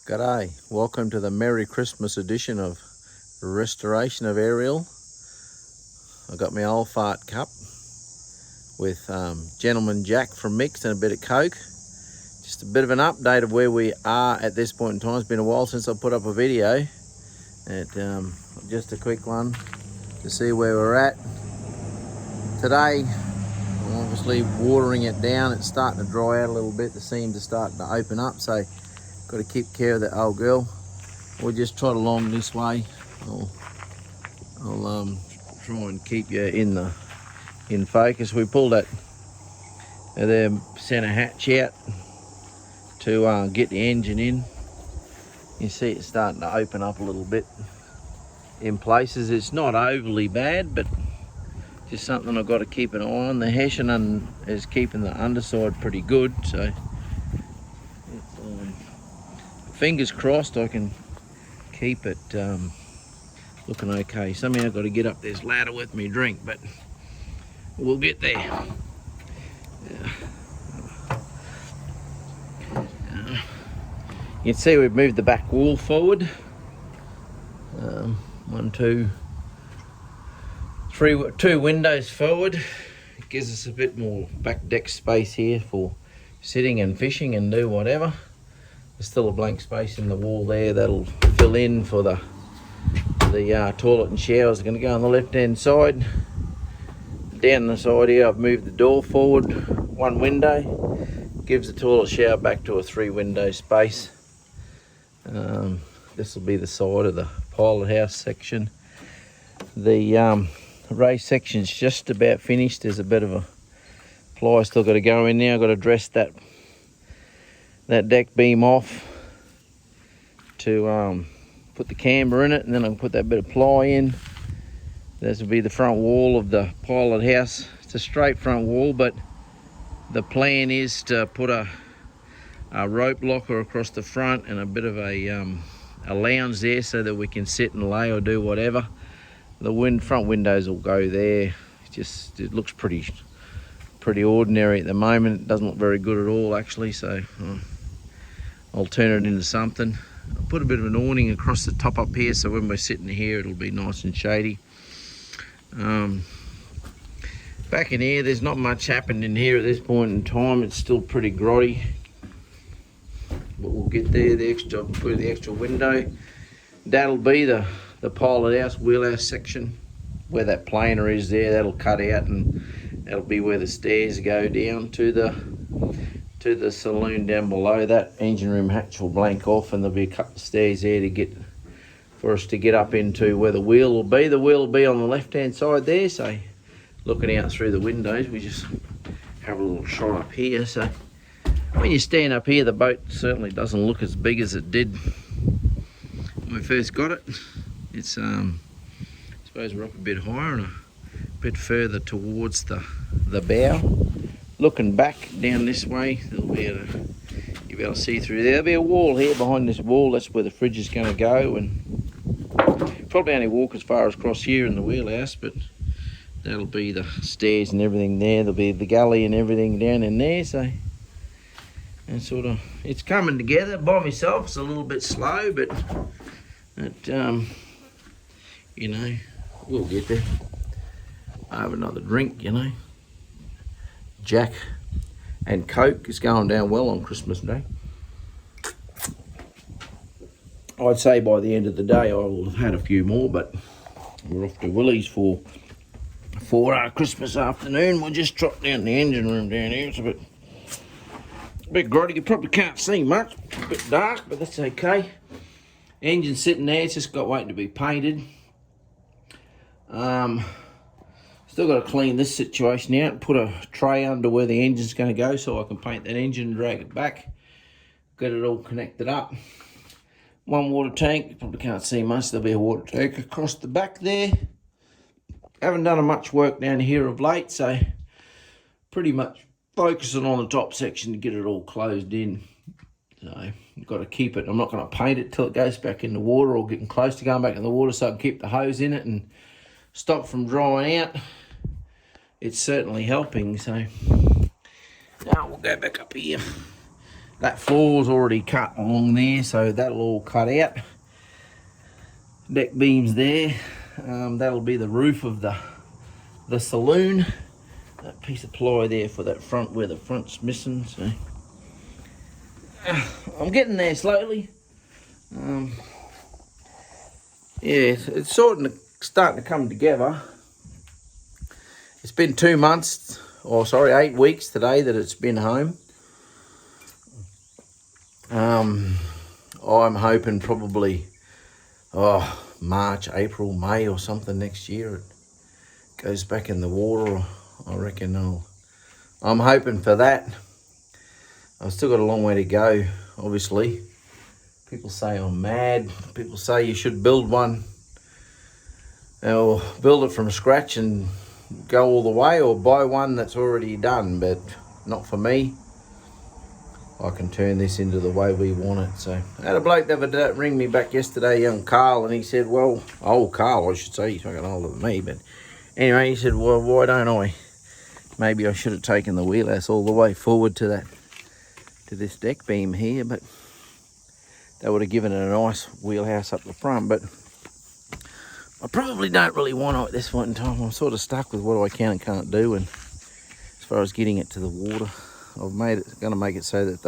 G'day, welcome to the Merry Christmas edition of Restoration of Ariel. I've got my old fart cup with Gentleman Jack from Mix and a bit of Coke. Just a bit of an update of where we are at this point in time. It's been a while since I put up a video. Just a quick one to see where we're at. Today, I'm obviously watering it down. It's starting to dry out a little bit. The seams are starting to open up, so got to keep care of that old girl. We'll just trot along this way. I'll try and keep you in focus. We pulled that the center hatch out to get the engine in. You see it's starting to open up a little bit in places. It's not overly bad, but just something I've got to keep an eye on. The hessian is keeping the underside pretty good, so fingers crossed I can keep it looking okay. Somehow I've got to get up this ladder with me drink, but we'll get there. You can see we've moved the back wall forward. 2 windows forward. It gives us a bit more back deck space here for sitting and fishing and do whatever. There's still a blank space in the wall there that'll fill in for the toilet and showers. Are going to go on the left hand side. Down the side here I've moved the door forward 1 window. Gives the toilet shower back to a 3 window space. This will be the side of the pilot house section. The race section's just about finished. There's a bit of a ply still got to go in there. I've got to dress that deck beam off to put the camber in it, and then I'll put that bit of ply in. This will be the front wall of the pilot house. It's a straight front wall, but the plan is to put a rope locker across the front and a bit of a lounge there so that we can sit and lay or do whatever. The front windows will go there. It looks pretty ordinary at the moment. It doesn't look very good at all actually, so I'll turn it into something. I'll put a bit of an awning across the top up here so when we're sitting here it'll be nice and shady. Back in here there's not much happened in here at this point in time. It's still pretty grotty, but we'll get there. Put the extra window. That'll be the pilot house, wheelhouse section where that planer is there. That'll cut out and that'll be where the stairs go down to the saloon down below. That engine room hatch will blank off and there'll be a couple of stairs there for us to get up into where the wheel will be. The wheel will be on the left hand side there, so looking out through the windows we just have a little shot up here. So when you stand up here the boat certainly doesn't look as big as it did when we first got it. It's I suppose we're up a bit higher and a bit further towards the bow. Looking back down this way, you'll be able to see through there. There'll be a wall here behind this wall. That's where the fridge is going to go, and probably only walk as far as across here in the wheelhouse, but that'll be the stairs and everything there. There'll be the galley and everything down in there. So, and it's coming together by myself. It's a little bit slow, but you know, we'll get there. I have another drink, you know. Jack and Coke is going down well on Christmas Day. I'd say by the end of the day I will have had a few more, but we're off to Willie's for Christmas afternoon. We'll just trot down the engine room down here. It's a bit grotty. You probably can't see much. A bit dark, but that's okay. Engine's sitting there. It's just got waiting to be painted. Still got to clean this situation out and put a tray under where the engine's going to go so I can paint that engine and drag it back. Get it all connected up. 1 water tank. You probably can't see much. There'll be a water tank across the back there. Haven't done much work down here of late, so pretty much focusing on the top section to get it all closed in. So you've got to keep it. I'm not going to paint it till it goes back in the water or getting close to going back in the water, so I can keep the hose in it and stop from drying out. It's certainly helping. So now we'll go back up here. That floor's already cut along there, so that'll all cut out. Deck beams there. That'll be the roof of the saloon. That piece of ply there for that front where the front's missing. So I'm getting there slowly. Yeah, it's starting to come together. It's been 2 months, or sorry, 8 weeks today that it's been home. I'm hoping probably March, April, May or something next year it goes back in the water. I reckon I'm hoping for that. I've still got a long way to go, obviously. People say I'm mad. People say you should build one, or build it from scratch and go all the way, or buy one that's already done, but not for me. I can turn this into the way we want it. So I had a bloke that ring me back yesterday, young Carl, and he said, well, old Carl I should say, he's fucking older than me, but anyway, he said, well, why don't I? Maybe I should have taken the wheelhouse all the way forward to this deck beam here, but that would have given it a nice wheelhouse up the front. But I probably don't really want to at this point in time. I'm sort of stuck with what I can and can't do, and as far as getting it to the water, I've going to make it so that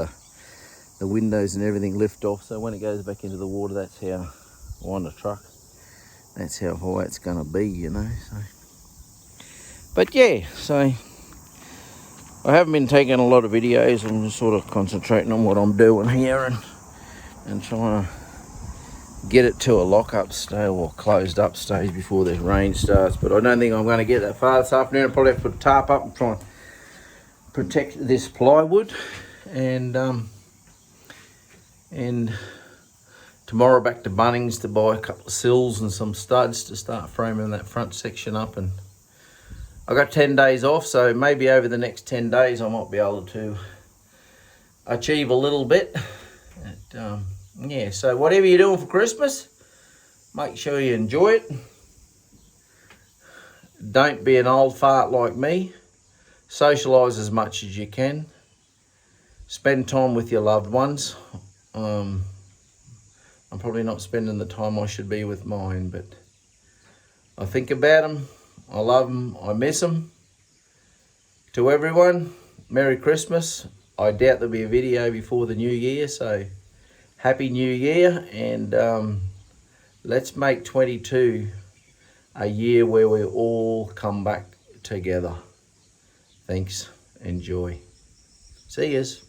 the windows and everything lift off, so when it goes back into the water, that's how, on the truck, that's how high it's going to be, you know. So, but yeah, so I haven't been taking a lot of videos. I'm just sort of concentrating on what I'm doing here and trying to get it to a lock-up stage or closed up stage before the rain starts. But I don't think I'm going to get that far this afternoon. I'll probably have to put a tarp up and try and protect this plywood. And tomorrow back to Bunnings to buy a couple of sills and some studs to start framing that front section up. And I got 10 days off, so maybe over the next 10 days I might be able to achieve a little bit. Yeah, so whatever you're doing for Christmas, make sure you enjoy it. Don't be an old fart like me. Socialise as much as you can. Spend time with your loved ones. I'm probably not spending the time I should be with mine, but I think about them. I love them. I miss them. To everyone, Merry Christmas. I doubt there'll be a video before the New Year, so Happy New Year, and let's make 22 a year where we all come back together. Thanks. Enjoy. See yous.